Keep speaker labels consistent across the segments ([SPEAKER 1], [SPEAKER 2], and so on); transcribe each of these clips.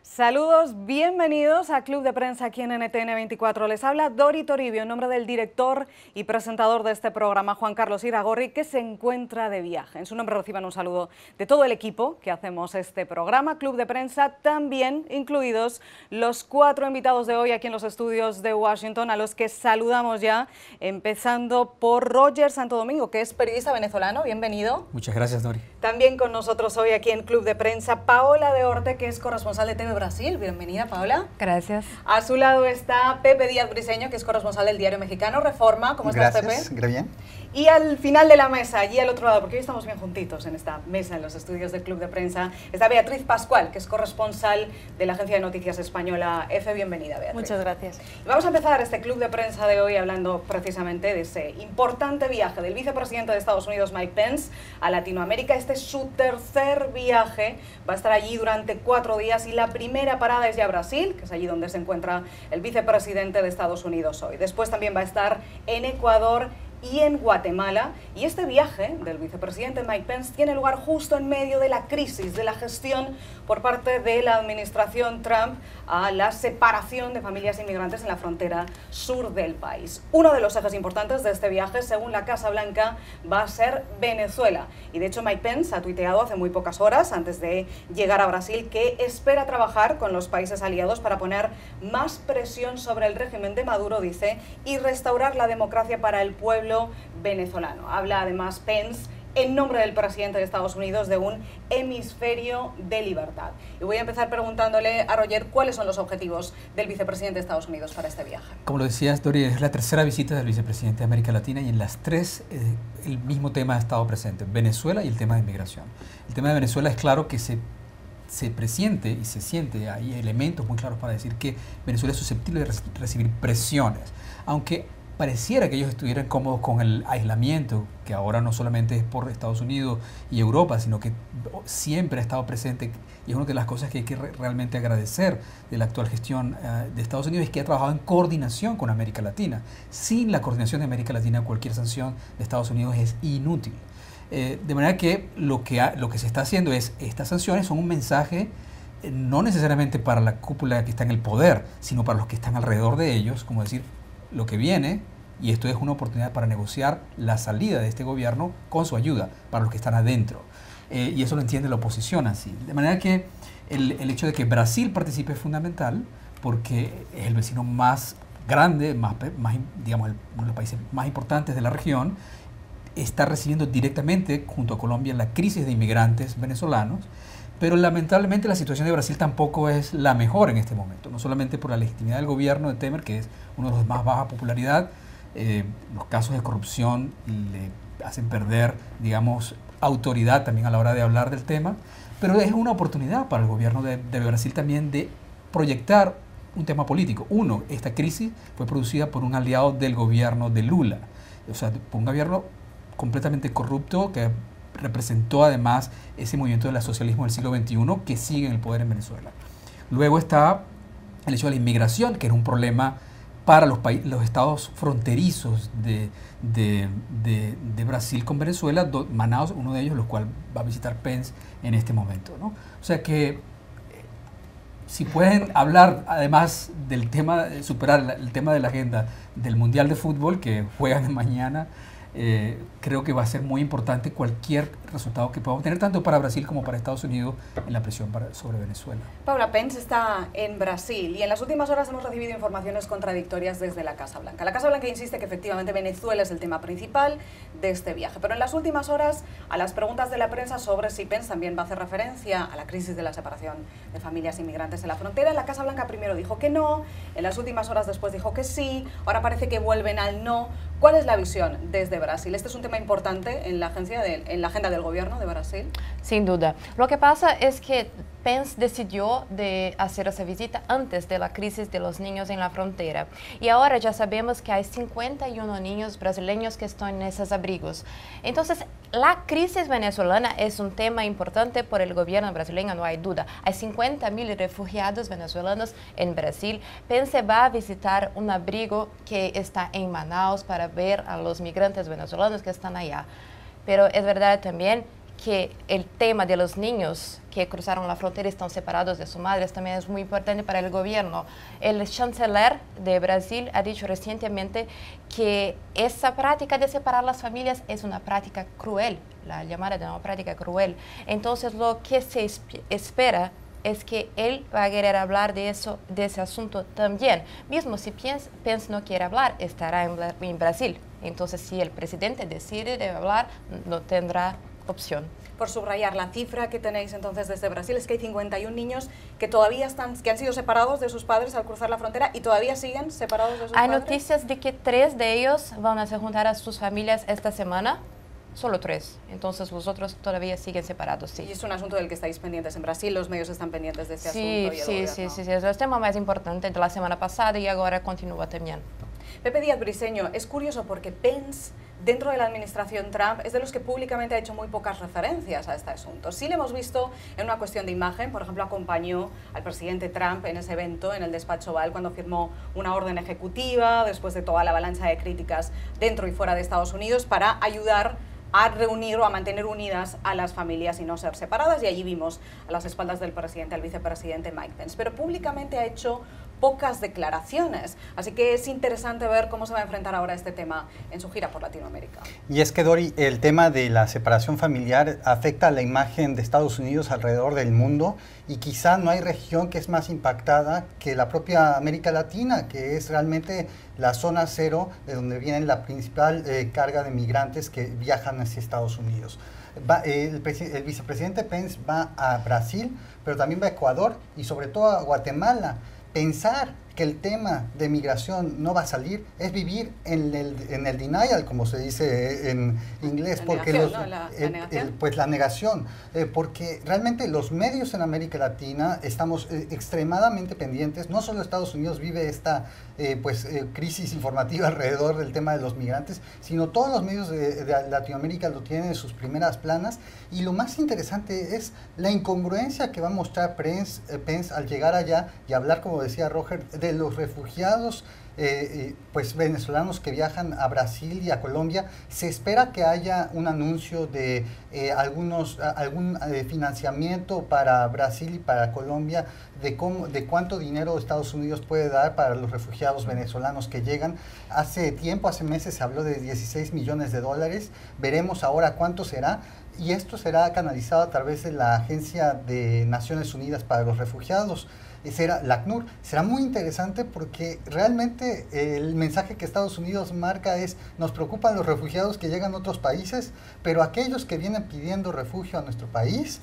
[SPEAKER 1] Saludos, bienvenidos a Club de Prensa aquí en NTN 24. Les habla Dori Toribio en nombre del director y presentador de este programa, Juan Carlos Iragorri, que se encuentra de viaje. En su nombre reciban un saludo de todo el equipo que hacemos este programa, Club de Prensa, también incluidos los 4 invitados de hoy aquí en los estudios de Washington, a los que saludamos ya, empezando por Roger Santo Domingo, que es periodista venezolano. Bienvenido.
[SPEAKER 2] Muchas gracias, Dori.
[SPEAKER 1] También con nosotros hoy aquí en Club de Prensa, Paola de Orte, que es corresponsal de TV Brasil. Bienvenida, Paola.
[SPEAKER 3] Gracias.
[SPEAKER 1] A su lado está Pepe Díaz Briceño, que es corresponsal del diario mexicano Reforma. ¿Cómo estás, Pepe?
[SPEAKER 4] Gracias, bien.
[SPEAKER 1] Y al final de la mesa, allí al otro lado, porque hoy estamos bien juntitos en esta mesa, en los estudios del Club de Prensa, está Beatriz Pascual, que es corresponsal de la agencia de noticias española EFE. Bienvenida, Beatriz.
[SPEAKER 3] Muchas gracias.
[SPEAKER 1] Y vamos a empezar este Club de Prensa de hoy hablando precisamente de ese importante viaje del vicepresidente de Estados Unidos, Mike Pence, a Latinoamérica. Este es su tercer viaje, va a estar allí durante 4 días y la primera parada es ya Brasil, que es allí donde se encuentra el vicepresidente de Estados Unidos hoy. Después también va a estar en Ecuador y en Guatemala, y este viaje del vicepresidente Mike Pence tiene lugar justo en medio de la crisis de la gestión por parte de la administración Trump a la separación de familias inmigrantes en la frontera sur del país. Uno de los ejes importantes de este viaje, según la Casa Blanca, va a ser Venezuela, y de hecho Mike Pence ha tuiteado hace muy pocas horas, antes de llegar a Brasil, que espera trabajar con los países aliados para poner más presión sobre el régimen de Maduro, dice, y restaurar la democracia para el pueblo venezolano. Habla además Pence en nombre del presidente de Estados Unidos de un hemisferio de libertad. Y voy a empezar preguntándole a Roger cuáles son los objetivos del vicepresidente de Estados Unidos para este viaje.
[SPEAKER 2] Como lo decías, Dori, es la tercera visita del vicepresidente de América Latina y en las 3 el mismo tema ha estado presente, Venezuela y el tema de inmigración. El tema de Venezuela es claro que se presiente y se siente, hay elementos muy claros para decir que Venezuela es susceptible de recibir presiones, aunque pareciera que ellos estuvieran cómodos con el aislamiento, que ahora no solamente es por Estados Unidos y Europa, sino que siempre ha estado presente, y es una de las cosas que hay que realmente agradecer de la actual gestión de Estados Unidos, es que ha trabajado en coordinación con América Latina. Sin la coordinación de América Latina, cualquier sanción de Estados Unidos es inútil. De manera que lo que se está haciendo es, estas sanciones son un mensaje no necesariamente para la cúpula que está en el poder, sino para los que están alrededor de ellos, como decir, lo que viene, y esto es una oportunidad para negociar la salida de este gobierno con su ayuda, para los que están adentro. Y eso lo entiende la oposición así. De manera que el hecho de que Brasil participe es fundamental, porque es el vecino más grande, digamos, uno de los países más importantes de la región, está recibiendo directamente, junto a Colombia, la crisis de inmigrantes venezolanos, pero lamentablemente la situación de Brasil tampoco es la mejor en este momento, no solamente por la legitimidad del gobierno de Temer, que es uno de los de más baja popularidad, los casos de corrupción le hacen perder, digamos, autoridad también a la hora de hablar del tema, pero es una oportunidad para el gobierno de Brasil también de proyectar un tema político. Uno, esta crisis fue producida por un aliado del gobierno de Lula, o sea, por un gobierno completamente corrupto que representó además ese movimiento del socialismo del siglo XXI que sigue en el poder en Venezuela. Luego está el hecho de la inmigración, que era un problema para los estados fronterizos de Brasil con Venezuela, Manaus, uno de ellos, los cuales va a visitar Pence en este momento, ¿no? O sea que si pueden hablar además del tema, superar el tema de la agenda del Mundial de Fútbol que juegan mañana, creo que va a ser muy importante cualquier resultado que podamos tener, tanto para Brasil como para Estados Unidos, en la presión sobre Venezuela.
[SPEAKER 1] Paula, Pence está en Brasil y en las últimas horas hemos recibido informaciones contradictorias desde la Casa Blanca. La Casa Blanca insiste que efectivamente Venezuela es el tema principal de este viaje, pero en las últimas horas, a las preguntas de la prensa sobre si Pence también va a hacer referencia a la crisis de la separación de familias inmigrantes en la frontera, la Casa Blanca primero dijo que no, en las últimas horas después dijo que sí, ahora parece que vuelven al no. ¿Cuál es la visión desde Brasil? ¿Este es un tema importante en la agenda del gobierno de Brasil?
[SPEAKER 3] Sin duda. Lo que pasa es que Pence decidió de hacer esa visita antes de la crisis de los niños en la frontera. Y ahora ya sabemos que hay 51 niños brasileños que están en esos abrigos. Entonces, la crisis venezolana es un tema importante por el gobierno brasileño, no hay duda. Hay 50.000 refugiados venezolanos en Brasil. Pence va a visitar un abrigo que está en Manaus para ver a los migrantes venezolanos que están allá. Pero es verdad también que el tema de los niños que cruzaron la frontera y están separados de sus madres también es muy importante para el gobierno. El chanceler de Brasil ha dicho recientemente que esa práctica de separar las familias es una práctica cruel, la llamada de una práctica cruel. Entonces lo que se espera es que él va a querer hablar de eso, de ese asunto también. Mismo si Pence no quiere hablar, estará en Brasil. Entonces si el presidente decide de hablar, no tendrá opción.
[SPEAKER 1] Por subrayar, la cifra que tenéis entonces desde Brasil es que hay 51 niños que todavía que han sido separados de sus padres al cruzar la frontera y todavía siguen separados de sus padres.
[SPEAKER 3] Hay noticias de que 3 de ellos van a se juntar a sus familias esta semana. Solo 3. Entonces los otros todavía siguen separados, sí.
[SPEAKER 1] Y es un asunto del que estáis pendientes en Brasil, los medios están pendientes de este asunto. Y
[SPEAKER 3] sí, es el tema más importante de la semana pasada y ahora continúa también.
[SPEAKER 1] Pepe Díaz Briceño, es curioso porque Pence, dentro de la administración Trump, es de los que públicamente ha hecho muy pocas referencias a este asunto. Sí le hemos visto en una cuestión de imagen, por ejemplo, acompañó al presidente Trump en ese evento, en el despacho Oval, cuando firmó una orden ejecutiva, después de toda la avalancha de críticas dentro y fuera de Estados Unidos, para ayudar a reunir o a mantener unidas a las familias y no ser separadas, y allí vimos a las espaldas del presidente, al vicepresidente Mike Pence. Pero públicamente ha hecho pocas declaraciones, así que es interesante ver cómo se va a enfrentar ahora este tema en su gira por Latinoamérica.
[SPEAKER 4] Y es que, Dori, el tema de la separación familiar afecta a la imagen de Estados Unidos alrededor del mundo, y quizá no hay región que es más impactada que la propia América Latina, que es realmente la zona cero de donde viene la principal carga de migrantes que viajan hacia Estados Unidos. El vicepresidente Pence va a Brasil, pero también va a Ecuador y sobre todo a Guatemala. Pensar que el tema de migración no va a salir es vivir en el denial, como se dice en inglés, porque la negación, porque realmente los medios en América Latina estamos extremadamente pendientes. No solo Estados Unidos vive esta crisis informativa alrededor del tema de los migrantes, sino todos los medios de Latinoamérica lo tienen en sus primeras planas, y lo más interesante es la incongruencia que va a mostrar Pence al llegar allá y hablar, como decía Roger, de los refugiados venezolanos que viajan a Brasil y a Colombia. Se espera que haya un anuncio de algún financiamiento para Brasil y para Colombia, de cuánto dinero Estados Unidos puede dar para los refugiados venezolanos que llegan. Hace meses se habló de 16 millones de dólares, veremos ahora cuánto será. Y esto será canalizado a través de la Agencia de Naciones Unidas para los Refugiados, la ACNUR. Será muy interesante porque realmente el mensaje que Estados Unidos marca es: nos preocupan los refugiados que llegan a otros países, pero aquellos que vienen pidiendo refugio a nuestro país,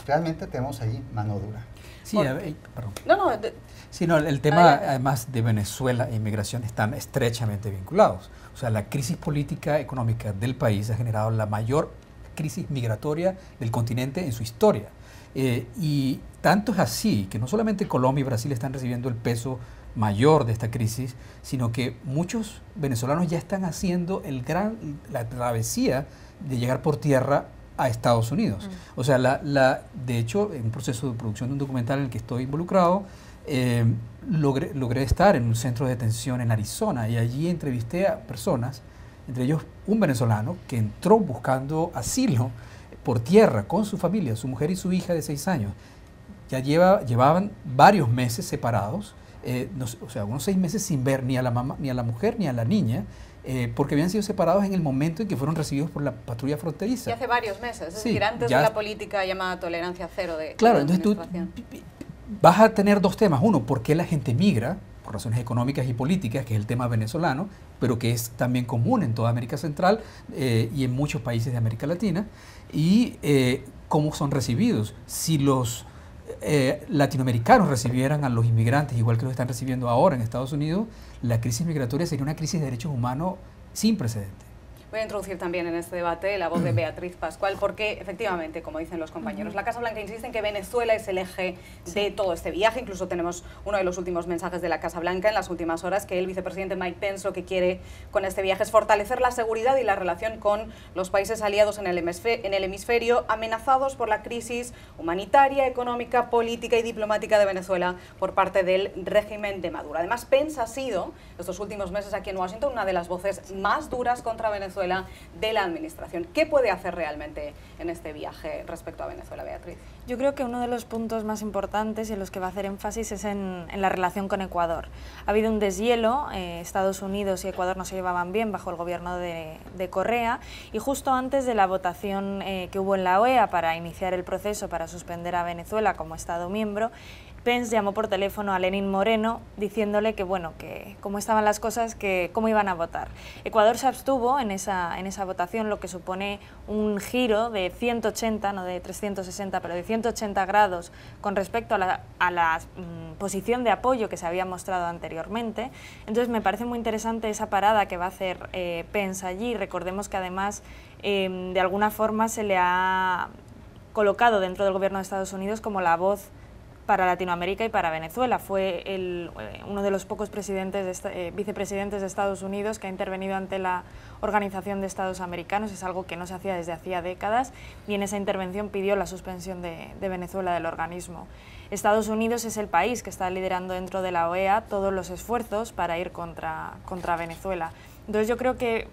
[SPEAKER 4] realmente tenemos ahí mano dura.
[SPEAKER 2] Sí, perdón.
[SPEAKER 1] No,
[SPEAKER 2] el tema además de Venezuela e inmigración están estrechamente vinculados. O sea, la crisis política económica del país ha generado la mayor crisis migratoria del continente en su historia. Y tanto es así que no solamente Colombia y Brasil están recibiendo el peso mayor de esta crisis, sino que muchos venezolanos ya están haciendo la travesía de llegar por tierra a Estados Unidos. O sea, de hecho, en un proceso de producción de un documental en el que estoy involucrado, logré estar en un centro de detención en Arizona, y allí entrevisté a personas, entre ellos un venezolano que entró buscando asilo por tierra con su familia, su mujer y su hija de 6 años. Ya llevaban varios meses separados, unos 6 meses sin ver ni a la mamá, ni a la mujer, ni a la niña, porque habían sido separados en el momento en que fueron recibidos por la patrulla fronteriza.
[SPEAKER 1] Y hace varios meses, es decir, antes de la política llamada tolerancia cero de
[SPEAKER 2] Claro, entonces tú vas a tener dos temas. Uno, ¿por qué la gente migra? Por razones económicas y políticas, que es el tema venezolano, pero que es también común en toda América Central y en muchos países de América Latina. Y cómo son recibidos. Si los latinoamericanos recibieran a los inmigrantes igual que los están recibiendo ahora en Estados Unidos, la crisis migratoria sería una crisis de derechos humanos sin precedentes.
[SPEAKER 1] Voy a introducir también en este debate la voz de Beatriz Pascual, porque efectivamente, como dicen los compañeros, la Casa Blanca insiste en que Venezuela es el eje de todo este viaje. Incluso tenemos uno de los últimos mensajes de la Casa Blanca en las últimas horas, que el vicepresidente Mike Pence lo que quiere con este viaje es fortalecer la seguridad y la relación con los países aliados en el hemisferio, amenazados por la crisis humanitaria, económica, política y diplomática de Venezuela por parte del régimen de Maduro. Además, Pence ha sido, estos últimos meses aquí en Washington, una de las voces más duras contra Venezuela Venezuela de la administración. ¿Qué puede hacer realmente en este viaje respecto a Venezuela, Beatriz?
[SPEAKER 5] Yo creo que uno de los puntos más importantes y en los que va a hacer énfasis es en la relación con Ecuador. Ha habido un deshielo, Estados Unidos y Ecuador no se llevaban bien bajo el gobierno de Correa, y justo antes de la votación que hubo en la OEA para iniciar el proceso para suspender a Venezuela como Estado miembro, Pence llamó por teléfono a Lenín Moreno diciéndole que, bueno, que cómo estaban las cosas, que cómo iban a votar. Ecuador se abstuvo en esa votación, lo que supone un giro de 180, no de 360, pero de 180 grados con respecto a la posición de apoyo que se había mostrado anteriormente. Entonces me parece muy interesante esa parada que va a hacer Pence allí. Recordemos que además de alguna forma se le ha colocado dentro del gobierno de Estados Unidos como la voz para Latinoamérica y para Venezuela. Fue uno de los pocos vicepresidentes de Estados Unidos que ha intervenido ante la Organización de Estados Americanos. Es algo que no se hacía desde hacía décadas, y en esa intervención pidió la suspensión de Venezuela del organismo. Estados Unidos es el país que está liderando dentro de la OEA todos los esfuerzos para ir contra Venezuela. Entonces yo creo que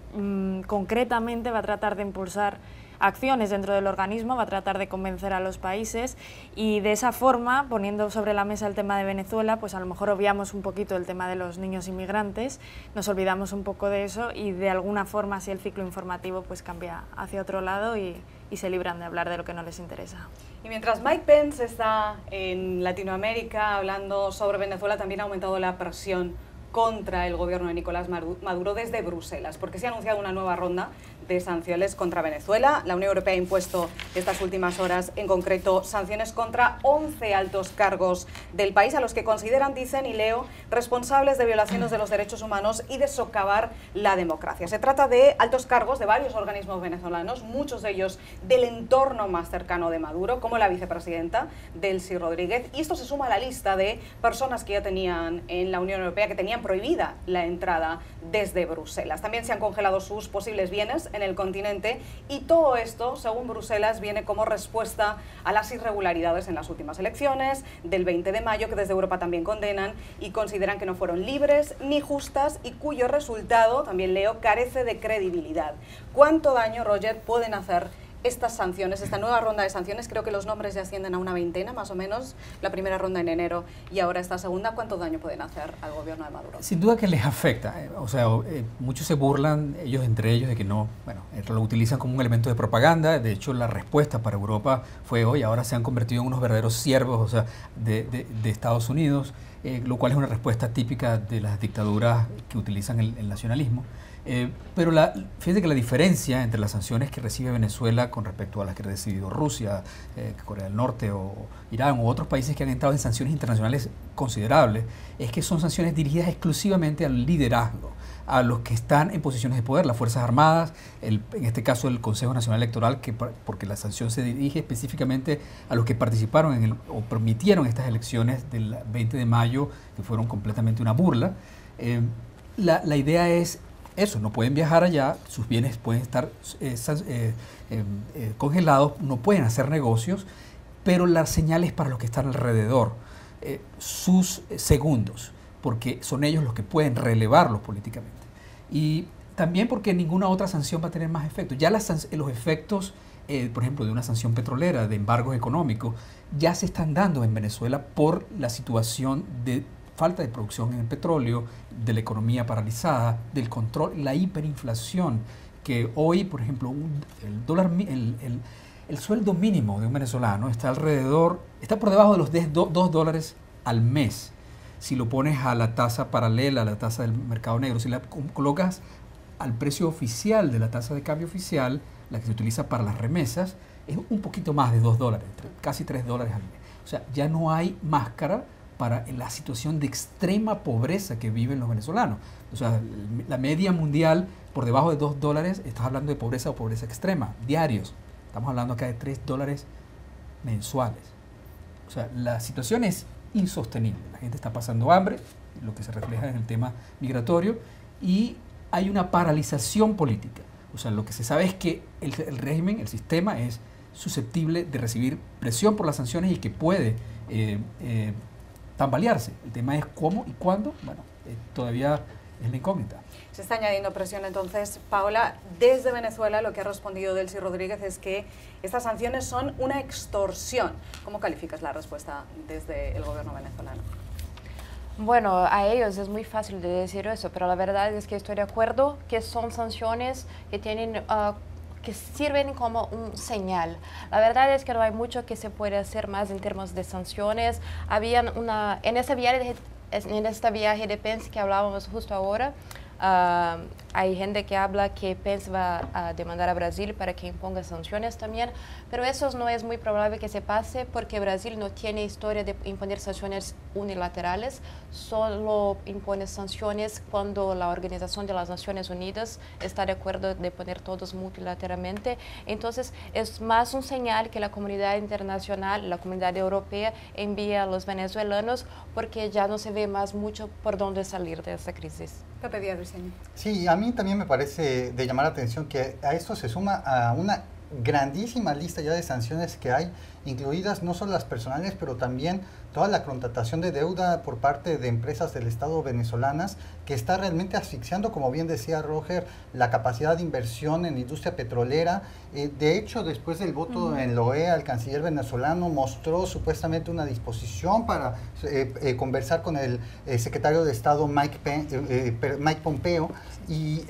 [SPEAKER 5] concretamente va a tratar de impulsar acciones dentro del organismo, va a tratar de convencer a los países, y de esa forma, poniendo sobre la mesa el tema de Venezuela, pues a lo mejor obviamos un poquito el tema de los niños inmigrantes, nos olvidamos un poco de eso, y de alguna forma así el ciclo informativo pues cambia hacia otro lado y se libran de hablar de lo que no les interesa.
[SPEAKER 1] Y mientras Mike Pence está en Latinoamérica hablando sobre Venezuela, también ha aumentado la presión contra el gobierno de Nicolás Maduro desde Bruselas, porque se ha anunciado una nueva ronda de sanciones contra Venezuela. La Unión Europea ha impuesto estas últimas horas, en concreto, sanciones contra 11 altos cargos del país, a los que consideran, dicen, y leo, responsables de violaciones de los derechos humanos y de socavar la democracia. Se trata de altos cargos de varios organismos venezolanos, muchos de ellos del entorno más cercano de Maduro, como la vicepresidenta Delcy Rodríguez, y esto se suma a la lista de personas que ya tenían en la Unión Europea, que tenían prohibida la entrada desde Bruselas. También se han congelado sus posibles bienes en el continente, y todo esto, según Bruselas, viene como respuesta a las irregularidades en las últimas elecciones del 20 de mayo, que desde Europa también condenan y consideran que no fueron libres ni justas, y cuyo resultado, también leo, carece de credibilidad. ¿Cuánto daño, Roger, pueden hacer estas sanciones, esta nueva ronda de sanciones? Creo que los nombres ya ascienden a una veintena, más o menos, la primera ronda en enero y ahora esta segunda. ¿Cuánto daño pueden hacer al gobierno de Maduro?
[SPEAKER 2] Sin duda que les afecta, muchos se burlan, ellos entre ellos, de que no, lo utilizan como un elemento de propaganda. De hecho, la respuesta para Europa fue hoy, ahora se han convertido en unos verdaderos siervos, de Estados Unidos, lo cual es una respuesta típica de las dictaduras que utilizan el nacionalismo. Pero fíjate que la diferencia entre las sanciones que recibe Venezuela con respecto a las que ha recibido Rusia, Corea del Norte o Irán u otros países que han entrado en sanciones internacionales considerables, es que son sanciones dirigidas exclusivamente al liderazgo, a los que están en posiciones de poder, las Fuerzas Armadas, en este caso el Consejo Nacional Electoral, porque la sanción se dirige específicamente a los que participaron o permitieron estas elecciones del 20 de mayo, que fueron completamente una burla. La idea es eso, no pueden viajar allá, sus bienes pueden estar congelados, no pueden hacer negocios, pero las señales para los que están alrededor, sus segundos, porque son ellos los que pueden relevarlos políticamente. Y también porque ninguna otra sanción va a tener más efecto. Ya los efectos, por ejemplo, de una sanción petrolera, de embargos económicos, ya se están dando en Venezuela por la situación de falta de producción en el petróleo, de la economía paralizada, del control, la hiperinflación, que hoy, por ejemplo, el sueldo mínimo de un venezolano está por debajo de los $2 al mes. Si lo pones a la tasa paralela, a la tasa del mercado negro, si la colocas al precio oficial de la tasa de cambio oficial, la que se utiliza para las remesas, es un poquito más de $2, casi $3 al mes. O sea, ya no hay máscara para la situación de extrema pobreza que viven los venezolanos. O sea, la media mundial por debajo de $2, estás hablando de pobreza o pobreza extrema, diarios. Estamos hablando acá de $3 mensuales. O sea, la situación es insostenible. La gente está pasando hambre, lo que se refleja en el tema migratorio, y hay una paralización política. O sea, lo que se sabe es que el régimen, el sistema, es susceptible de recibir presión por las sanciones y que puede tambalearse. El tema es cómo y cuándo. Bueno, todavía es la incógnita.
[SPEAKER 1] Se está añadiendo presión entonces, Paola. Desde Venezuela lo que ha respondido Delcy Rodríguez es que estas sanciones son una extorsión. ¿Cómo calificas la respuesta desde el gobierno venezolano?
[SPEAKER 3] Bueno, a ellos es muy fácil de decir eso, pero la verdad es que estoy de acuerdo que son sanciones que tienen... que sirven como un señal. La verdad es que no hay mucho que se puede hacer más en términos de sanciones. En este viaje de Pence que hablábamos justo ahora, hay gente que habla que Pence va a demandar a Brasil para que imponga sanciones también, pero eso no es muy probable que se pase porque Brasil no tiene historia de imponer sanciones unilaterales, solo impone sanciones cuando la Organización de las Naciones Unidas está de acuerdo de poner todos multilateralmente. Entonces es más un señal que la comunidad internacional, la comunidad europea envía a los venezolanos porque ya no se ve más mucho por dónde salir de esta crisis.
[SPEAKER 1] Pepe Díaz Briceño.
[SPEAKER 4] Sí, a mí también me parece de llamar la atención que a esto se suma a una grandísima lista ya de sanciones que hay, incluidas no solo las personales, pero también toda la contratación de deuda por parte de empresas del Estado venezolanas, que está realmente asfixiando, como bien decía Roger, la capacidad de inversión en la industria petrolera. De hecho, después del voto en la OEA, el canciller venezolano mostró supuestamente una disposición para conversar con el secretario de Estado Mike Pompeo, y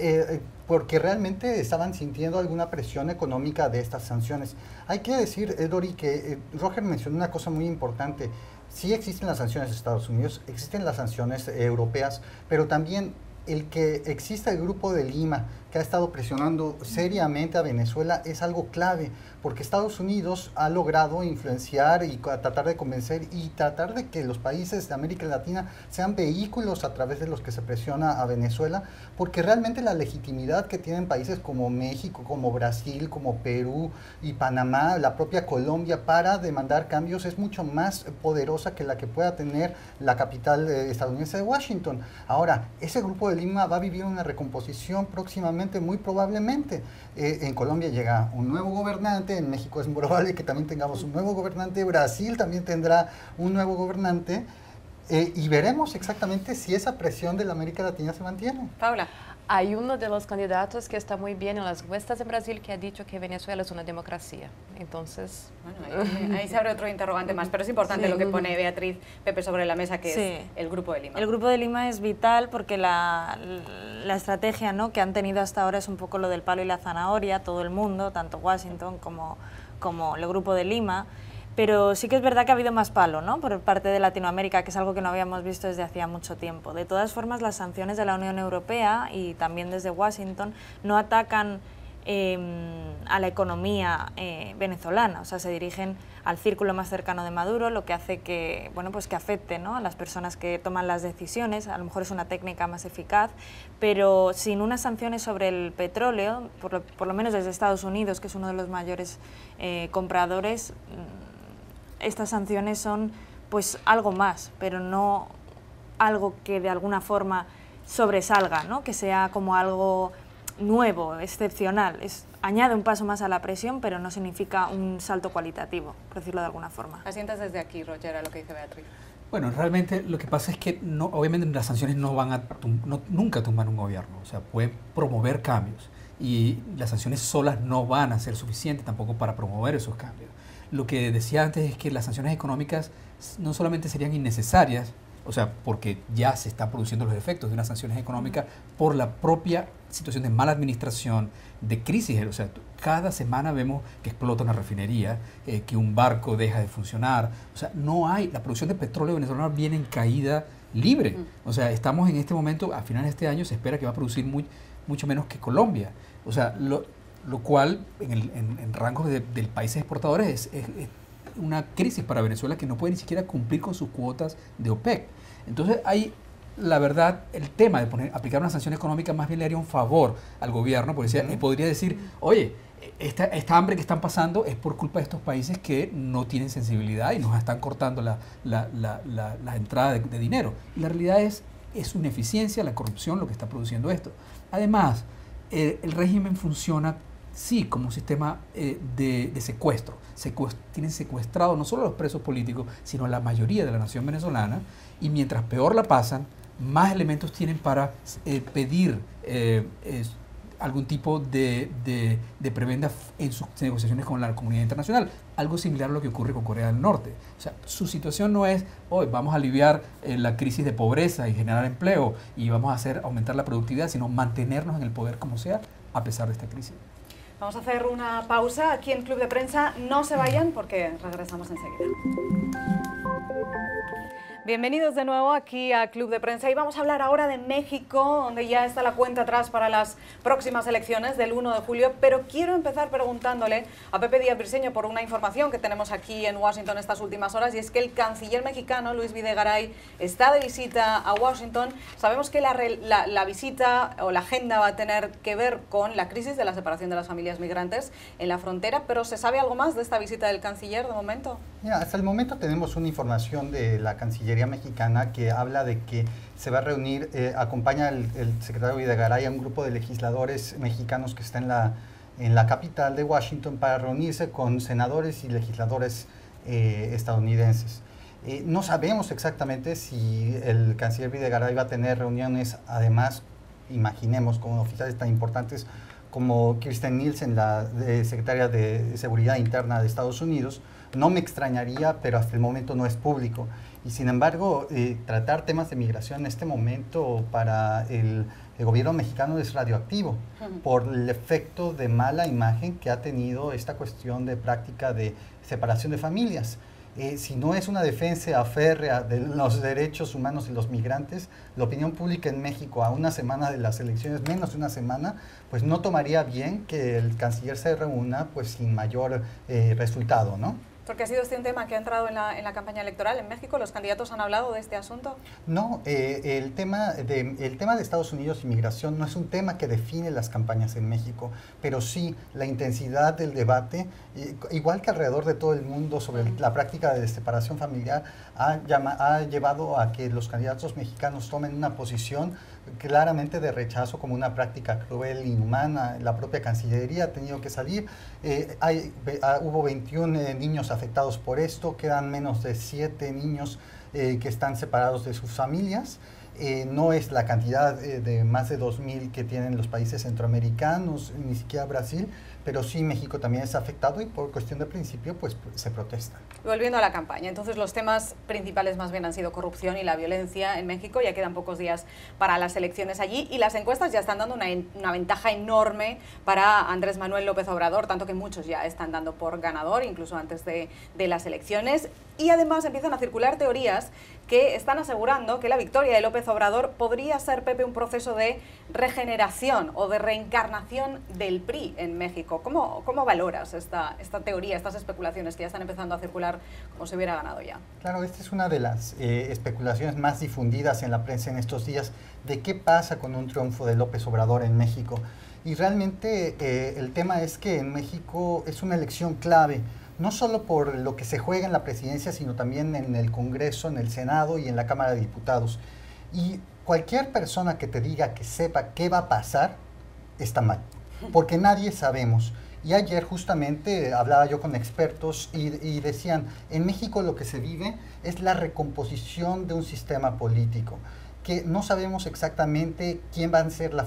[SPEAKER 4] porque realmente estaban sintiendo alguna presión económica de estas sanciones. Hay que decir, Dori, que Roger mencionó una cosa muy importante. Sí existen las sanciones de Estados Unidos, existen las sanciones europeas, pero también el que exista el Grupo de Lima, que ha estado presionando seriamente a Venezuela, es algo clave, porque Estados Unidos ha logrado influenciar y tratar de convencer y tratar de que los países de América Latina sean vehículos a través de los que se presiona a Venezuela, porque realmente la legitimidad que tienen países como México, como Brasil, como Perú y Panamá, la propia Colombia, para demandar cambios es mucho más poderosa que la que pueda tener la capital estadounidense de Washington. Ahora, ese Grupo de Lima va a vivir una recomposición próximamente, muy probablemente. En Colombia llega un nuevo gobernante, en México es probable que también tengamos un nuevo gobernante, Brasil también tendrá un nuevo gobernante, y veremos exactamente si esa presión de la América Latina se mantiene.
[SPEAKER 1] Paula.
[SPEAKER 3] Hay uno de los candidatos que está muy bien en las encuestas en Brasil que ha dicho que Venezuela es una democracia. Entonces...
[SPEAKER 1] Bueno, ahí se abre otro interrogante más, pero es importante lo que pone Beatriz, Pepe, sobre la mesa, que es el Grupo de Lima.
[SPEAKER 5] El Grupo de Lima es vital porque la estrategia, ¿no?, que han tenido hasta ahora es un poco lo del palo y la zanahoria, todo el mundo, tanto Washington como el Grupo de Lima. Pero sí que es verdad que ha habido más palo, ¿no?, por parte de Latinoamérica, que es algo que no habíamos visto desde hacía mucho tiempo. De todas formas, las sanciones de la Unión Europea y también desde Washington no atacan a la economía venezolana, o sea, se dirigen al círculo más cercano de Maduro, lo que hace que, bueno, pues que afecte, ¿no?, a las personas que toman las decisiones. A lo mejor es una técnica más eficaz, pero sin unas sanciones sobre el petróleo, por lo menos desde Estados Unidos, que es uno de los mayores compradores, estas sanciones son pues algo más, pero no algo que de alguna forma sobresalga, ¿no?, que sea como algo nuevo, excepcional. Añade un paso más a la presión, pero no significa un salto cualitativo, por decirlo de alguna forma.
[SPEAKER 1] Asientas desde aquí, Roger, a lo que dice Beatriz.
[SPEAKER 2] Bueno, realmente lo que pasa es que obviamente las sanciones no van a nunca tumban un gobierno, o sea, pueden promover cambios y las sanciones solas no van a ser suficientes tampoco para promover esos cambios. Lo que decía antes es que las sanciones económicas no solamente serían innecesarias, o sea, porque ya se están produciendo los efectos de unas sanciones económicas por la propia situación de mala administración, de crisis. O sea, cada semana vemos que explota una refinería, que un barco deja de funcionar. O sea, la producción de petróleo venezolano viene en caída libre. O sea, estamos en este momento, a finales de este año, se espera que va a producir mucho menos que Colombia. O sea, lo cual en rangos de países exportadores es una crisis para Venezuela, que no puede ni siquiera cumplir con sus cuotas de OPEC. Entonces la verdad, el tema de aplicar una sanción económica más bien le haría un favor al gobierno, porque podría decir, oye, esta hambre que están pasando es por culpa de estos países que no tienen sensibilidad y nos están cortando la entrada de dinero. Y la realidad es su ineficiencia, la corrupción, lo que está produciendo esto. Además, el régimen funciona sí, como un sistema de secuestro. Tienen secuestrado no solo a los presos políticos, sino a la mayoría de la nación venezolana, y mientras peor la pasan, más elementos tienen para pedir algún tipo de prebenda en sus negociaciones con la comunidad internacional. Algo similar a lo que ocurre con Corea del Norte. O sea, su situación no es, hoy vamos a aliviar la crisis de pobreza y generar empleo y vamos a hacer aumentar la productividad, sino mantenernos en el poder como sea, a pesar de esta crisis.
[SPEAKER 1] Vamos a hacer una pausa aquí en Club de Prensa. No se vayan porque regresamos enseguida. Bienvenidos de nuevo aquí a Club de Prensa y vamos a hablar ahora de México, donde ya está la cuenta atrás para las próximas elecciones del 1 de julio, pero quiero empezar preguntándole a Pepe Díaz Briceño por una información que tenemos aquí en Washington estas últimas horas, y es que el canciller mexicano, Luis Videgaray, está de visita a Washington. Sabemos que la visita o la agenda va a tener que ver con la crisis de la separación de las familias migrantes en la frontera, pero ¿se sabe algo más de esta visita del canciller de momento?
[SPEAKER 4] Mira, hasta el momento tenemos una información de la Cancillería mexicana que habla de que se va a reunir, acompaña el secretario Videgaray a un grupo de legisladores mexicanos que está en la capital de Washington para reunirse con senadores y legisladores estadounidenses. No sabemos exactamente si el canciller Videgaray va a tener reuniones, además, imaginemos, con oficiales tan importantes como Kirstjen Nielsen, la secretaria de Seguridad Interna de Estados Unidos. No me extrañaría, pero hasta el momento no es público. Y sin embargo, tratar temas de migración en este momento para el gobierno mexicano es radioactivo por el efecto de mala imagen que ha tenido esta cuestión de práctica de separación de familias. Si no es una defensa férrea de los derechos humanos de los migrantes, la opinión pública en México a una semana de las elecciones, menos de una semana, pues no tomaría bien que el canciller se reúna pues sin mayor resultado, ¿no?
[SPEAKER 1] Porque ha sido este un tema que ha entrado en la campaña electoral en México. ¿Los candidatos han hablado de este asunto?
[SPEAKER 4] No, el tema de Estados Unidos y migración no es un tema que define las campañas en México, pero sí la intensidad del debate, igual que alrededor de todo el mundo sobre la práctica de separación familiar, ha llevado a que los candidatos mexicanos tomen una posición claramente de rechazo como una práctica cruel, inhumana. La propia Cancillería ha tenido que salir. Hubo 21 niños afectados por esto, quedan menos de 7 niños que están separados de sus familias. No es la cantidad de más de 2.000 que tienen los países centroamericanos, ni siquiera Brasil, pero sí México también es afectado y por cuestión de principio pues se protesta.
[SPEAKER 1] Volviendo a la campaña, entonces los temas principales más bien han sido corrupción y la violencia en México. Ya quedan pocos días para las elecciones allí y las encuestas ya están dando una ventaja enorme para Andrés Manuel López Obrador, tanto que muchos ya están dando por ganador, incluso antes de las elecciones. Y además empiezan a circular teorías que están asegurando que la victoria de López Obrador podría ser, Pepe, un proceso de regeneración o de reencarnación del PRI en México. ¿Cómo valoras esta teoría, estas especulaciones que ya están empezando a circular como si hubiera ganado ya?
[SPEAKER 4] Claro, esta es una de las especulaciones más difundidas en la prensa en estos días de qué pasa con un triunfo de López Obrador en México. Y realmente el tema es que en México es una elección clave, no solo por lo que se juega en la presidencia, sino también en el Congreso, en el Senado y en la Cámara de Diputados. Y cualquier persona que te diga que sepa qué va a pasar, está mal, porque nadie sabemos. Y ayer justamente hablaba yo con expertos y decían, en México lo que se vive es la recomposición de un sistema político, que no sabemos exactamente quién va a ser la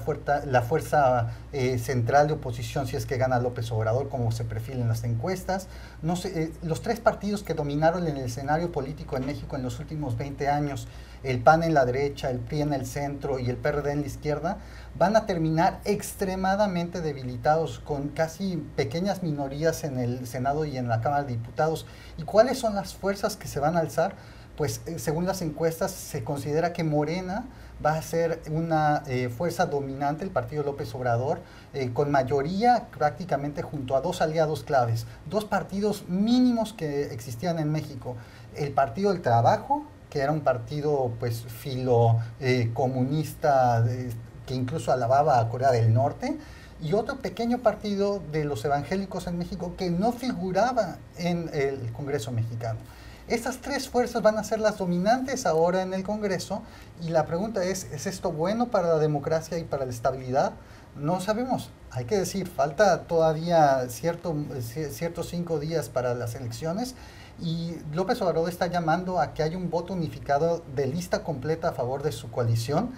[SPEAKER 4] fuerza central de oposición si es que gana López Obrador, como se perfila en las encuestas. No sé, los 3 partidos que dominaron en el escenario político en México en los últimos 20 años, el PAN en la derecha, el PRI en el centro y el PRD en la izquierda, van a terminar extremadamente debilitados con casi pequeñas minorías en el Senado y en la Cámara de Diputados. ¿Y cuáles son las fuerzas que se van a alzar? Pues según las encuestas se considera que Morena va a ser una fuerza dominante, el partido López Obrador, con mayoría prácticamente junto a 2 aliados claves, 2 partidos mínimos que existían en México, el Partido del Trabajo, que era un partido pues comunista que incluso alababa a Corea del Norte, y otro pequeño partido de los evangélicos en México que no figuraba en el Congreso mexicano. Estas 3 fuerzas van a ser las dominantes ahora en el Congreso y la pregunta ¿es esto bueno para la democracia y para la estabilidad No sabemos, hay que decir, falta todavía ciertos 5 días para las elecciones y López Obrador está llamando a que haya un voto unificado de lista completa a favor de su coalición.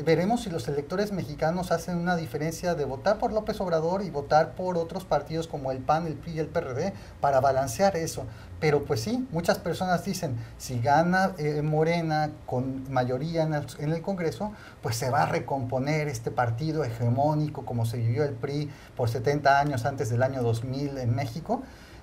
[SPEAKER 4] Veremos si los electores mexicanos hacen una diferencia de votar por López Obrador y votar por otros partidos como el PAN, el PRI y el PRD para balancear eso. Pero pues sí, muchas personas dicen, si gana Morena con mayoría en el Congreso, pues se va a recomponer este partido hegemónico como se vivió el PRI por 70 años antes del año 2000 en México.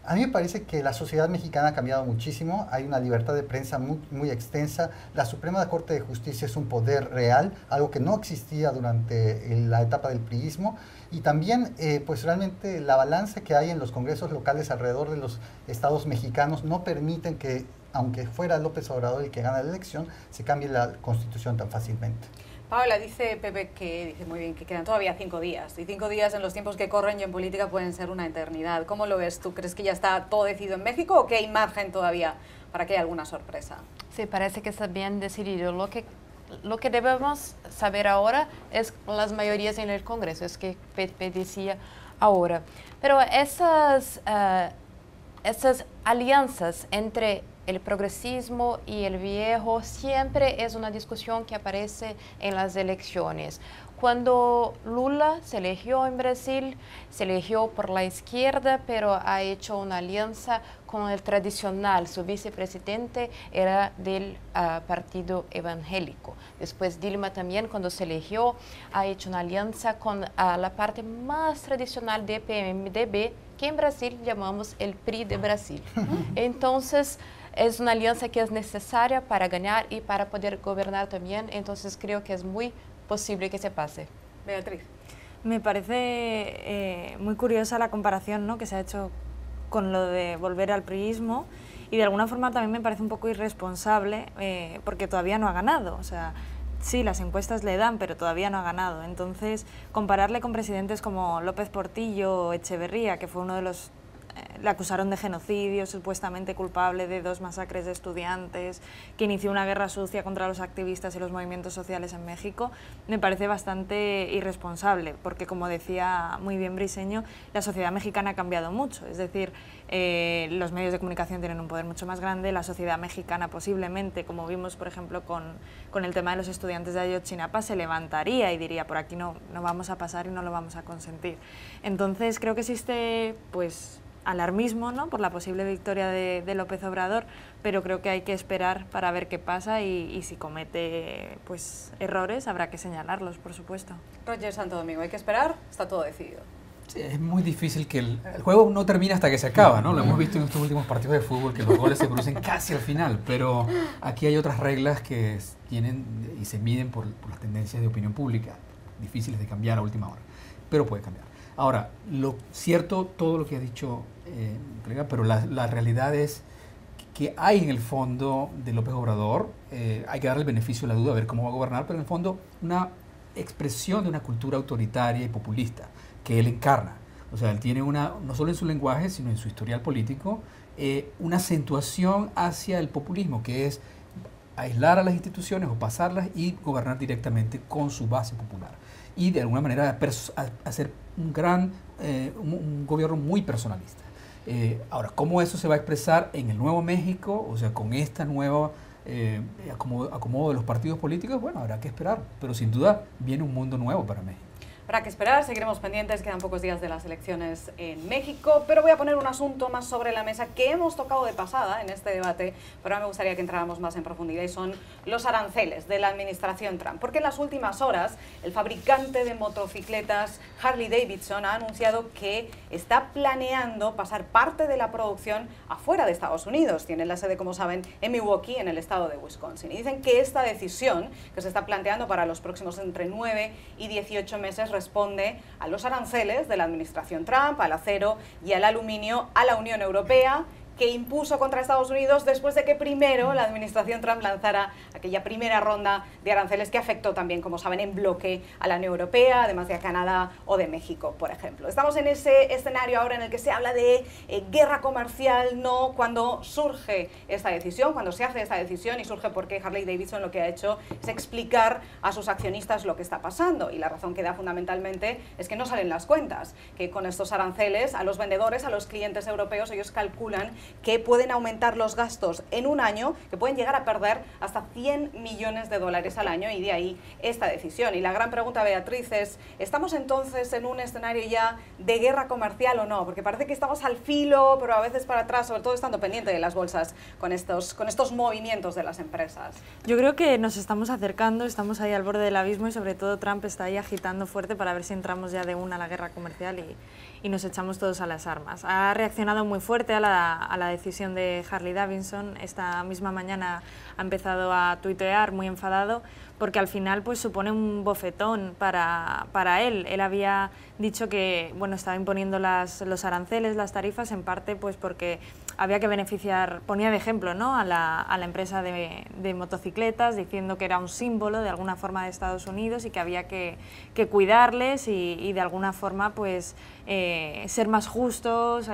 [SPEAKER 4] A mí me parece que la sociedad mexicana ha cambiado muchísimo, hay una libertad de prensa muy extensa, la Suprema Corte de Justicia es un poder real, algo que no existía durante la etapa del priismo, y también pues realmente la balanza que hay en los congresos locales alrededor de los estados mexicanos no permiten que, aunque fuera López Obrador el que gana la elección, se cambie la Constitución tan fácilmente.
[SPEAKER 1] Paola, dice Pepe que dice muy bien que quedan todavía 5 días, y 5 días en los tiempos que corren y en política pueden ser una eternidad. ¿Cómo lo ves tú? ¿Crees que ya está todo decidido en México o que hay margen todavía para que haya alguna sorpresa?
[SPEAKER 3] Sí, parece que está bien decidido. Lo que debemos saber ahora es las mayorías en el Congreso, es que Pepe decía ahora. Pero esas alianzas entre el progresismo y el viejo siempre es una discusión que aparece en las elecciones. Cuando Lula se eligió en Brasil, se eligió por la izquierda, pero ha hecho una alianza con el tradicional. Su vicepresidente era del partido evangélico. Después Dilma también, cuando se eligió, ha hecho una alianza con la parte más tradicional de PMDB, que en Brasil llamamos el PRI de Brasil. Entonces, es una alianza que es necesaria para ganar y para poder gobernar también. Entonces, creo que es muy posible que se pase.
[SPEAKER 1] Beatriz.
[SPEAKER 5] Me parece muy curiosa la comparación, ¿no?, que se ha hecho con lo de volver al priismo, y de alguna forma también me parece un poco irresponsable porque todavía no ha ganado. O sea, sí, las encuestas le dan, pero todavía no ha ganado. Entonces, compararle con presidentes como López Portillo o Echeverría, que fue uno de los... le acusaron de genocidio, supuestamente culpable de 2 masacres de estudiantes, que inició una guerra sucia contra los activistas y los movimientos sociales en México, me parece bastante irresponsable, porque como decía muy bien Briseño, la sociedad mexicana ha cambiado mucho, es decir, los medios de comunicación tienen un poder mucho más grande, la sociedad mexicana posiblemente, como vimos por ejemplo con el tema de los estudiantes de Ayotzinapa, se levantaría y diría, por aquí no vamos a pasar y no lo vamos a consentir. Entonces creo que existe pues alarmismo, ¿no?, por la posible victoria de López Obrador, pero creo que hay que esperar para ver qué pasa y si comete pues errores habrá que señalarlos, por supuesto.
[SPEAKER 1] Roger Santo Domingo, hay que esperar, está todo decidido.
[SPEAKER 2] Sí, es muy difícil que el juego no termina hasta que se acaba, ¿no? Lo hemos visto en estos últimos partidos de fútbol, que los goles se producen casi al final, pero aquí hay otras reglas que tienen y se miden por las tendencias de opinión pública, difíciles de cambiar a última hora, pero puede cambiar. Ahora, lo cierto, todo lo que ha dicho, pero la realidad es que hay en el fondo de López Obrador, hay que darle el beneficio de la duda a ver cómo va a gobernar, pero en el fondo una expresión de una cultura autoritaria y populista que él encarna. O sea, él tiene no solo en su lenguaje, sino en su historial político, una acentuación hacia el populismo, que es aislar a las instituciones o pasarlas y gobernar directamente con su base popular. Y de alguna manera hacer un gobierno muy personalista. Ahora, ¿cómo eso se va a expresar en el Nuevo México? O sea, con esta nueva acomodo de los partidos políticos, bueno, habrá que esperar. Pero sin duda viene un mundo nuevo para México.
[SPEAKER 1] Habrá que esperar, seguiremos pendientes, quedan pocos días de las elecciones en México, pero voy a poner un asunto más sobre la mesa que hemos tocado de pasada en este debate, pero ahora me gustaría que entráramos más en profundidad, y son los aranceles de la administración Trump, porque en las últimas horas el fabricante de motocicletas Harley Davidson ha anunciado que está planeando pasar parte de la producción afuera de Estados Unidos. Tienen la sede, como saben, en Milwaukee, en el estado de Wisconsin, y dicen que esta decisión que se está planteando para los próximos entre 9 y 18 meses responde a los aranceles de la administración Trump, al acero y al aluminio a la Unión Europea, que impuso contra Estados Unidos después de que primero la administración Trump lanzara aquella primera ronda de aranceles que afectó también, como saben, en bloque a la Unión Europea, además de a Canadá o de México, por ejemplo. Estamos en ese escenario ahora en el que se habla de guerra comercial, no cuando surge esta decisión, cuando se hace esta decisión, y surge porque Harley Davidson lo que ha hecho es explicar a sus accionistas lo que está pasando, y la razón que da fundamentalmente es que no salen las cuentas, que con estos aranceles a los vendedores, a los clientes europeos, ellos calculan que pueden aumentar los gastos en un año, que pueden llegar a perder hasta 100 millones de dólares al año, y de ahí esta decisión. Y la gran pregunta, Beatriz, es, ¿estamos entonces en un escenario ya de guerra comercial o no? Porque parece que estamos al filo, pero a veces para atrás, sobre todo estando pendiente de las bolsas con estos movimientos de las empresas.
[SPEAKER 5] Yo creo que nos estamos acercando, estamos ahí al borde del abismo, y sobre todo Trump está ahí agitando fuerte para ver si entramos ya de una a la guerra comercial y nos echamos todos a las armas. Ha reaccionado muy fuerte a la decisión de Harley Davidson. Esta misma mañana ha empezado a tuitear muy enfadado, porque al final pues supone un bofetón para él. Él había dicho que estaba imponiendo los aranceles, las tarifas, en parte pues porque había que beneficiar, ponía de ejemplo, ¿no?, a la empresa de motocicletas, diciendo que era un símbolo de alguna forma de Estados Unidos y que había que cuidarles y de alguna forma pues ser más justos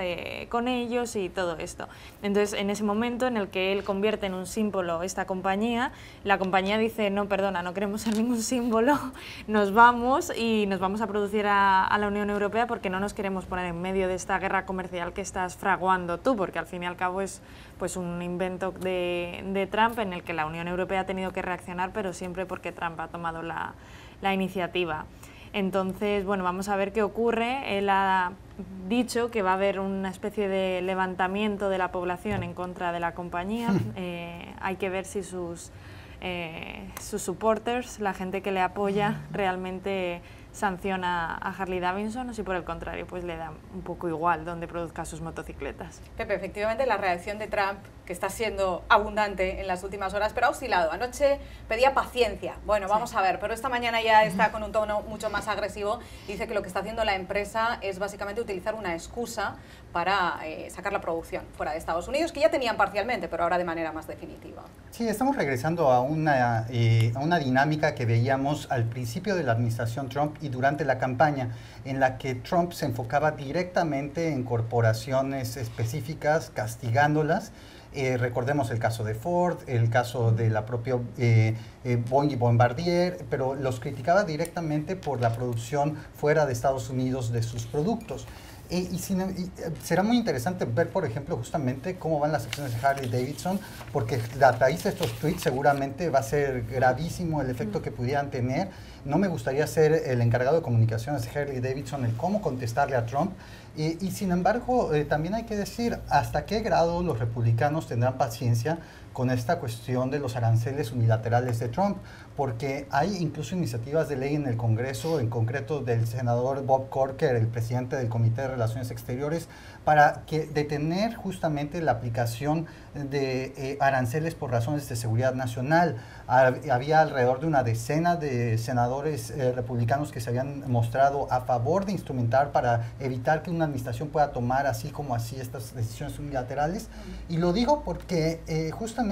[SPEAKER 5] con ellos y todo esto. Entonces, en ese momento en el que él convierte en un símbolo esta compañía, la compañía dice, no, perdona, no queremos ser ningún símbolo, nos vamos a producir a la Unión Europea porque no nos queremos poner en medio de esta guerra comercial que estás fraguando tú, porque al fin y al cabo es pues un invento de Trump en el que la Unión Europea ha tenido que reaccionar, pero siempre porque Trump ha tomado la iniciativa. Entonces, vamos a ver qué ocurre. Él ha dicho que va a haber una especie de levantamiento de la población en contra de la compañía. Hay que ver si sus supporters, la gente que le apoya, realmente sanciona a Harley Davidson, o si por el contrario pues le da un poco igual donde produzca sus motocicletas.
[SPEAKER 1] Pepe, efectivamente la reacción de Trump, que está siendo abundante en las últimas horas, pero ha oscilado. Anoche pedía paciencia, vamos a ver, pero esta mañana ya está con un tono mucho más agresivo. Dice que lo que está haciendo la empresa es básicamente utilizar una excusa para sacar la producción fuera de Estados Unidos, que ya tenían parcialmente, pero ahora de manera más definitiva.
[SPEAKER 4] Sí, estamos regresando a una dinámica que veíamos al principio de la administración Trump y durante la campaña, en la que Trump se enfocaba directamente en corporaciones específicas, castigándolas. Recordemos el caso de Ford, el caso de la propia Boeing y Bombardier, pero los criticaba directamente por la producción fuera de Estados Unidos de sus productos. Será muy interesante ver, por ejemplo, justamente cómo van las acciones de Harley Davidson, porque a raíz de estos tweets seguramente va a ser gravísimo el efecto que pudieran tener. No me gustaría ser el encargado de comunicaciones de Harley Davidson, el cómo contestarle a Trump. Y sin embargo, también hay que decir hasta qué grado los republicanos tendrán paciencia con esta cuestión de los aranceles unilaterales de Trump, porque hay incluso iniciativas de ley en el Congreso, en concreto del senador Bob Corker, el presidente del Comité de Relaciones Exteriores, para detener justamente la aplicación de aranceles por razones de seguridad nacional. Había alrededor de una decena de senadores republicanos que se habían mostrado a favor de instrumentar para evitar que una administración pueda tomar así como así estas decisiones unilaterales. Y lo digo porque justamente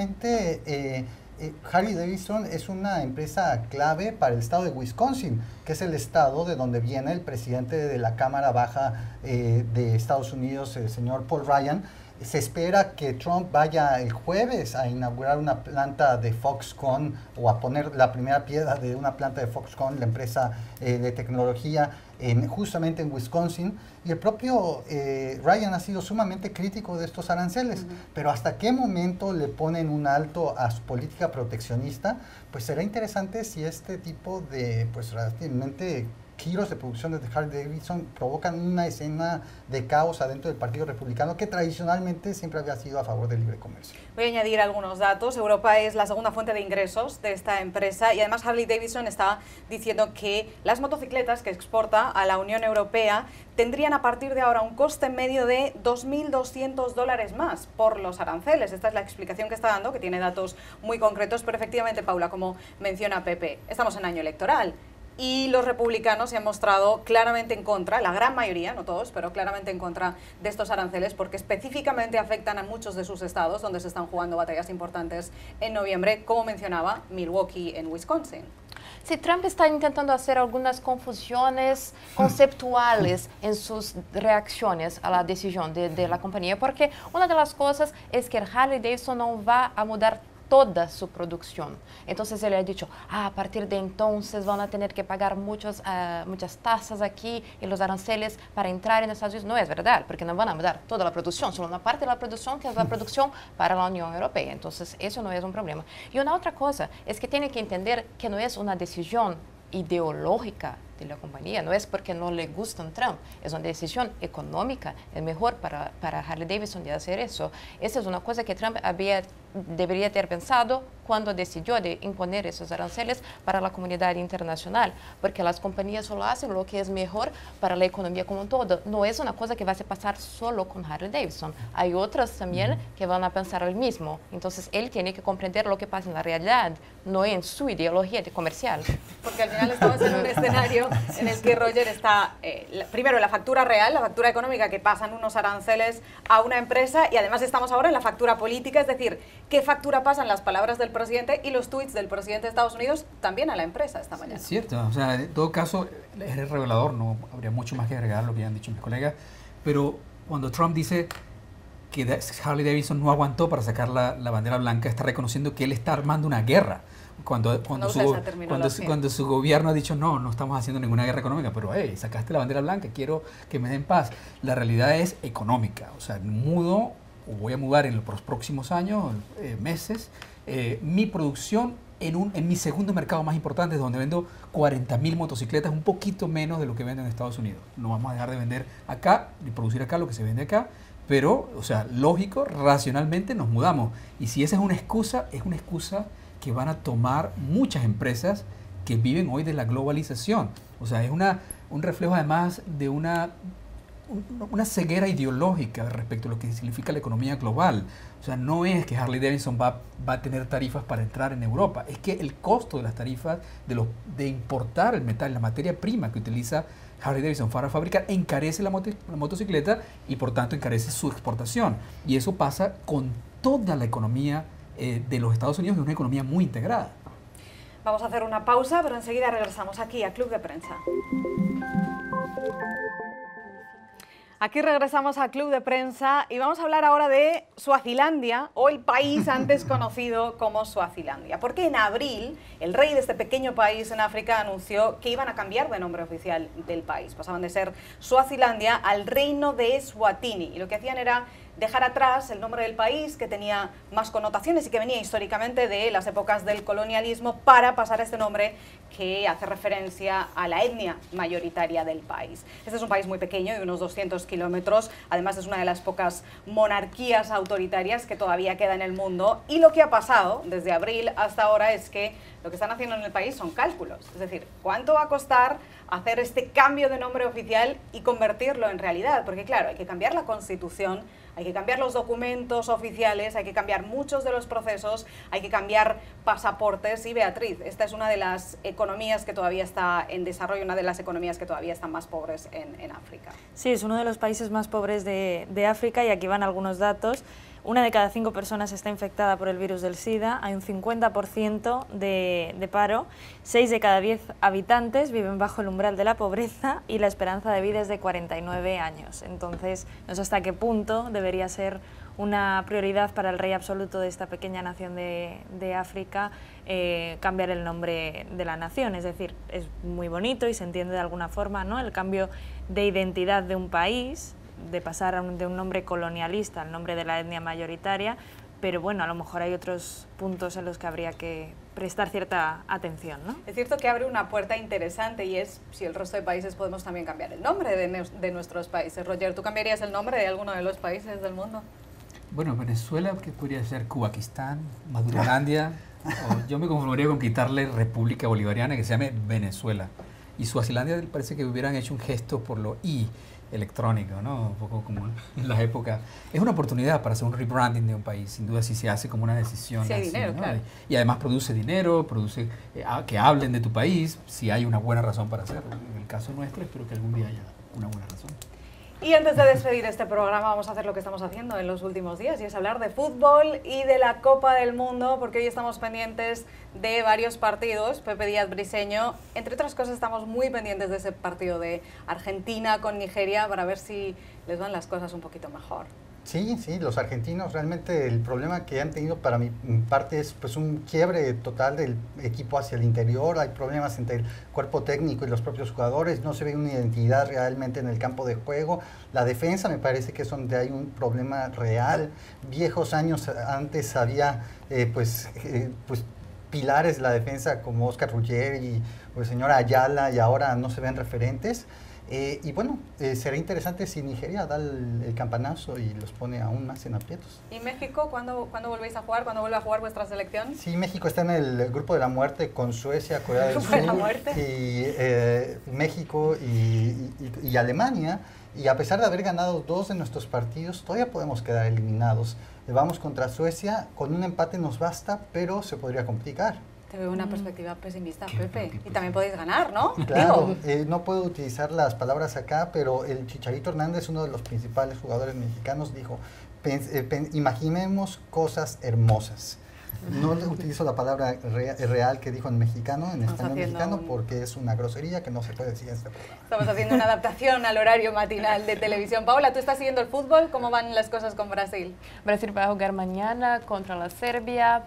[SPEAKER 4] Harley Davidson es una empresa clave para el estado de Wisconsin, que es el estado de donde viene el presidente de la Cámara Baja de Estados Unidos, el señor Paul Ryan. Se espera que Trump vaya el jueves a inaugurar una planta de Foxconn, o a poner la primera piedra de una planta de Foxconn, la empresa de tecnología, justamente en Wisconsin. Y el propio Ryan ha sido sumamente crítico de estos aranceles. Pero hasta qué momento le ponen un alto a su política proteccionista, pues será interesante si este tipo de, pues relativamente giros de producción de Harley Davidson provocan una escena de caos adentro del Partido Republicano, que tradicionalmente siempre había sido a favor del libre comercio.
[SPEAKER 1] Voy a añadir algunos datos. Europa es la segunda fuente de ingresos de esta empresa, y además Harley Davidson está diciendo que las motocicletas que exporta a la Unión Europea tendrían a partir de ahora un coste medio de $2.200 más por los aranceles. Esta es la explicación que está dando, que tiene datos muy concretos, pero efectivamente, Paula, como menciona Pepe, estamos en año electoral. y los republicanos se han mostrado claramente en contra, la gran mayoría, no todos, pero claramente en contra de estos aranceles, porque específicamente afectan a muchos de sus estados donde se están jugando batallas importantes en noviembre, como mencionaba Milwaukee en Wisconsin.
[SPEAKER 3] Sí, Trump está intentando hacer algunas confusiones conceptuales en sus reacciones a la decisión de la compañía, porque una de las cosas es que Harley Davidson no va a mudar toda su producción. Entonces él ha dicho, a partir de entonces van a tener que pagar muchas tasas aquí y los aranceles para entrar en Estados Unidos. No es verdad, porque no van a mudar toda la producción, solo una parte de la producción que es la producción para la Unión Europea. Entonces eso no es un problema. Y una otra cosa es que tiene que entender que no es una decisión ideológica de la compañía, no es porque no le gustan Trump, es una decisión económica, es mejor para Harley Davidson de hacer eso. Esa es una cosa que Trump debería haber pensado cuando decidió de imponer esos aranceles para la comunidad internacional, porque las compañías solo hacen lo que es mejor para la economía como un todo. No es una cosa que va a pasar solo con Harley Davidson, hay otras también que van a pensar el mismo. Entonces él tiene que comprender lo que pasa en la realidad, no en su ideología de comercial.
[SPEAKER 1] Porque al final estamos en un escenario en el que Roger está, primero la factura real, la factura económica que pasan unos aranceles a una empresa, y además estamos ahora en la factura política, es decir, qué factura pasan las palabras del presidente y los tweets del presidente de Estados Unidos también a la empresa esta mañana.
[SPEAKER 2] Es cierto, o sea, en todo caso es revelador, no habría mucho más que agregar a lo que ya han dicho mis colegas, pero cuando Trump dice que Harley Davidson no aguantó para sacar la bandera blanca, está reconociendo que él está armando una guerra. Cuando su gobierno ha dicho no estamos haciendo ninguna guerra económica, pero hey, sacaste la bandera blanca, quiero que me den paz. La realidad es económica, o sea, voy a mudar en los próximos años, meses, mi producción en mi segundo mercado más importante, donde vendo 40.000 motocicletas, un poquito menos de lo que vendo en Estados Unidos. No vamos a dejar de vender acá, ni producir acá lo que se vende acá, pero, o sea, lógico, racionalmente nos mudamos. Y si esa es una excusa que van a tomar muchas empresas que viven hoy de la globalización. O sea, es un reflejo además de una ceguera ideológica respecto a lo que significa la economía global. O sea, no es que Harley Davidson va a tener tarifas para entrar en Europa, es que el costo de las tarifas de importar el metal, la materia prima que utiliza Harley Davidson para fabricar, encarece la motocicleta y por tanto encarece su exportación. Y eso pasa con toda la economía de los Estados Unidos, que es una economía muy integrada.
[SPEAKER 1] Vamos a hacer una pausa, pero enseguida regresamos aquí a Club de Prensa. Aquí regresamos a Club de Prensa y vamos a hablar ahora de Suazilandia, o el país antes conocido como Suazilandia. Porque en abril, el rey de este pequeño país en África anunció que iban a cambiar de nombre oficial del país. Pasaban de ser Suazilandia al Reino de Eswatini. Y lo que hacían era dejar atrás el nombre del país, que tenía más connotaciones y que venía históricamente de las épocas del colonialismo, para pasar a este nombre que hace referencia a la etnia mayoritaria del país. Este es un país muy pequeño, de unos 200 kilómetros, además es una de las pocas monarquías autoritarias que todavía queda en el mundo, y lo que ha pasado desde abril hasta ahora es que lo que están haciendo en el país son cálculos, es decir, ¿cuánto va a costar hacer este cambio de nombre oficial y convertirlo en realidad? Porque claro, hay que cambiar la Constitución, hay que cambiar los documentos oficiales, hay que cambiar muchos de los procesos, hay que cambiar pasaportes. Y Beatriz, esta es una de las economías que todavía está en desarrollo, una de las economías que todavía están más pobres en África.
[SPEAKER 5] Sí, es uno de los países más pobres de África, y aquí van algunos datos. 1 de cada 5 personas está infectada por el virus del SIDA, hay un 50% de paro, 6 de cada 10 habitantes viven bajo el umbral de la pobreza y la esperanza de vida es de 49 años. Entonces, no sé hasta qué punto debería ser una prioridad para el rey absoluto de esta pequeña nación de África cambiar el nombre de la nación. Es decir, es muy bonito y se entiende de alguna forma, ¿no?, el cambio de identidad de un país, de pasar de un nombre colonialista al nombre de la etnia mayoritaria, pero bueno, a lo mejor hay otros puntos en los que habría que prestar cierta atención, ¿no?
[SPEAKER 1] Es cierto que abre una puerta interesante, y es si el resto de países podemos también cambiar el nombre de nuestros países. Roger, ¿tú cambiarías el nombre de alguno de los países del mundo?
[SPEAKER 2] Bueno, Venezuela, que podría ser Kubakistán, Madurolandia, o yo me conformaría con quitarle República Bolivariana, que se llame Venezuela. Y Suazilandia parece que hubieran hecho un gesto por lo I, electrónico, ¿no? Un poco como en las épocas. Es una oportunidad para hacer un rebranding de un país, sin duda, si se hace como una decisión.
[SPEAKER 1] Sí, hay
[SPEAKER 2] así,
[SPEAKER 1] dinero,
[SPEAKER 2] ¿no?
[SPEAKER 1] claro.
[SPEAKER 2] Y además produce dinero, produce que hablen de tu país, si hay una buena razón para hacerlo. En el caso nuestro, espero que algún día haya una buena razón.
[SPEAKER 1] Y antes de despedir este programa vamos a hacer lo que estamos haciendo en los últimos días y es hablar de fútbol y de la Copa del Mundo, porque hoy estamos pendientes de varios partidos. Pepe Díaz Briseño, entre otras cosas, estamos muy pendientes de ese partido de Argentina con Nigeria para ver si les van las cosas un poquito mejor.
[SPEAKER 4] Sí, sí, los argentinos realmente el problema que han tenido para mi parte es pues un quiebre total del equipo hacia el interior, hay problemas entre el cuerpo técnico y los propios jugadores, no se ve una identidad realmente en el campo de juego, la defensa me parece que es donde hay un problema real, viejos años antes había pues pilares de la defensa como Oscar Ruggeri o el señor Ayala y ahora no se ven referentes. Y bueno, será interesante si Nigeria da el campanazo y los pone aún más en aprietos.
[SPEAKER 1] ¿Y México? ¿Cuándo volvéis a jugar? ¿Cuándo vuelve a jugar vuestra selección?
[SPEAKER 4] Sí, México está en el grupo de la muerte con Suecia, Corea del Sur, y México y Alemania. Y a pesar de haber ganado 2 de nuestros partidos, todavía podemos quedar eliminados. Vamos contra Suecia, con un empate nos basta, pero se podría complicar.
[SPEAKER 1] Te veo una perspectiva pesimista, Pepe. Y también podéis ganar, ¿no?
[SPEAKER 4] Claro, no puedo utilizar las palabras acá, pero el Chicharito Hernández, uno de los principales jugadores mexicanos, dijo, imaginemos cosas hermosas. No le utilizo la palabra real que dijo en mexicano, en español mexicano, porque es una grosería que no se puede decir en este programa.
[SPEAKER 1] Estamos haciendo una adaptación al horario matinal de televisión. Paola, ¿tú estás siguiendo el fútbol? ¿Cómo van las cosas con Brasil?
[SPEAKER 3] Brasil va a jugar mañana contra la Serbia.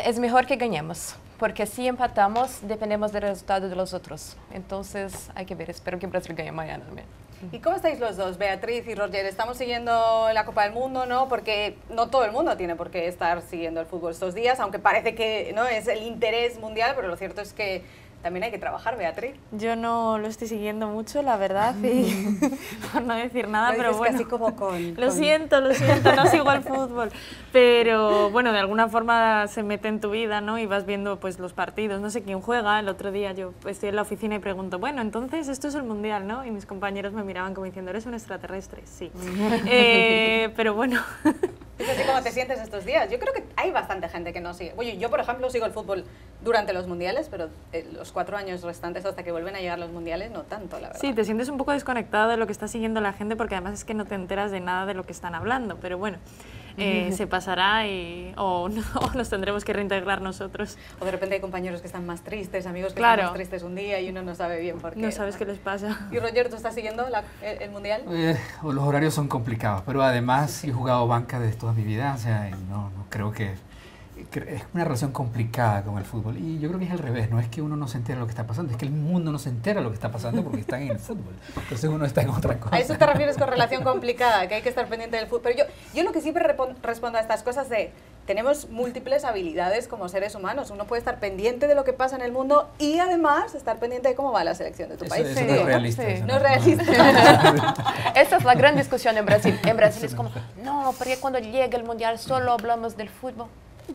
[SPEAKER 3] Es mejor que ganemos, porque si empatamos, dependemos del resultado de los otros. Entonces, hay que ver. Espero que Brasil gane mañana también.
[SPEAKER 1] ¿Y cómo estáis los dos, Beatriz y Roger? Estamos siguiendo la Copa del Mundo, ¿no? Porque no todo el mundo tiene por qué estar siguiendo el fútbol estos días, aunque parece que no es el interés mundial, pero lo cierto es que también hay que trabajar, Beatriz.
[SPEAKER 5] Yo no lo estoy siguiendo mucho, la verdad, y por no decir nada, pero bueno.
[SPEAKER 1] Casi como
[SPEAKER 5] Lo siento, no sigo al fútbol, pero bueno, de alguna forma se mete en tu vida, ¿no? Y vas viendo pues los partidos, no sé quién juega. El otro día yo estoy en la oficina y pregunto, bueno, entonces esto es el Mundial, ¿no? Y mis compañeros me miraban como diciendo, ¿eres un extraterrestre? Sí. Pero bueno.
[SPEAKER 1] ¿Es así como te sientes estos días? Yo creo que hay bastante gente que no sigue. Oye, yo por ejemplo sigo el fútbol durante los mundiales, pero los 4 años restantes hasta que vuelven a llegar los mundiales, no tanto, la verdad.
[SPEAKER 5] Sí, te sientes un poco desconectado de lo que está siguiendo la gente, porque además es que no te enteras de nada de lo que están hablando, pero bueno, se pasará o nos tendremos que reintegrar nosotros.
[SPEAKER 1] O de repente hay compañeros que están más tristes, amigos que están más tristes un día y uno no sabe bien por qué.
[SPEAKER 5] No sabes qué les pasa.
[SPEAKER 1] ¿Y Roger, tú estás siguiendo el mundial?
[SPEAKER 2] Los horarios son complicados, pero además he jugado banca de toda mi vida, o sea, no creo que es una relación complicada con el fútbol. Y yo creo que es al revés, no es que uno no se entera de lo que está pasando, es que el mundo no se entera de lo que está pasando porque están en el fútbol. Entonces uno está en otra cosa.
[SPEAKER 1] ¿A eso te refieres con relación complicada? Que hay que estar pendiente del fútbol. Pero yo lo que siempre respondo a estas cosas de tenemos múltiples habilidades como seres humanos. Uno puede estar pendiente de lo que pasa en el mundo y además estar pendiente de cómo va la selección de tu país.
[SPEAKER 2] Eso no es realista.
[SPEAKER 3] Sí.
[SPEAKER 2] Eso
[SPEAKER 1] No es realista.
[SPEAKER 3] Esa es la gran discusión en Brasil. En Brasil es como, no, porque cuando llega el Mundial solo hablamos del fútbol.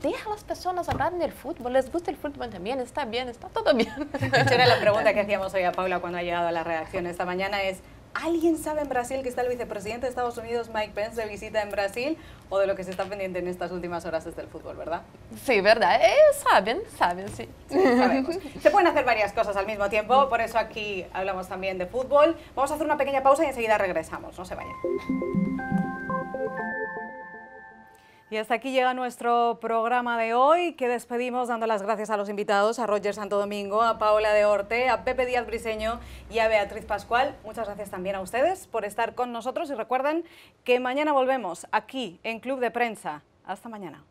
[SPEAKER 3] Deja a las personas hablar del fútbol, les gusta el fútbol también, está todo bien.
[SPEAKER 1] Esa era la pregunta que hacíamos hoy a Paula cuando ha llegado a la redacción esta mañana, es ¿alguien sabe en Brasil que está el vicepresidente de Estados Unidos, Mike Pence, de visita en Brasil? ¿O de lo que se está pendiente en estas últimas horas desde el fútbol, verdad?
[SPEAKER 3] Sí, verdad, saben, sí.
[SPEAKER 1] Sí, sabemos. Se pueden hacer varias cosas al mismo tiempo, por eso aquí hablamos también de fútbol. Vamos a hacer una pequeña pausa y enseguida regresamos, no se vayan. Y hasta aquí llega nuestro programa de hoy, que despedimos dando las gracias a los invitados, a Roger Santo Domingo, a Paola de Orte, a Pepe Díaz Briseño y a Beatriz Pascual. Muchas gracias también a ustedes por estar con nosotros y recuerden que mañana volvemos aquí en Club de Prensa. Hasta mañana.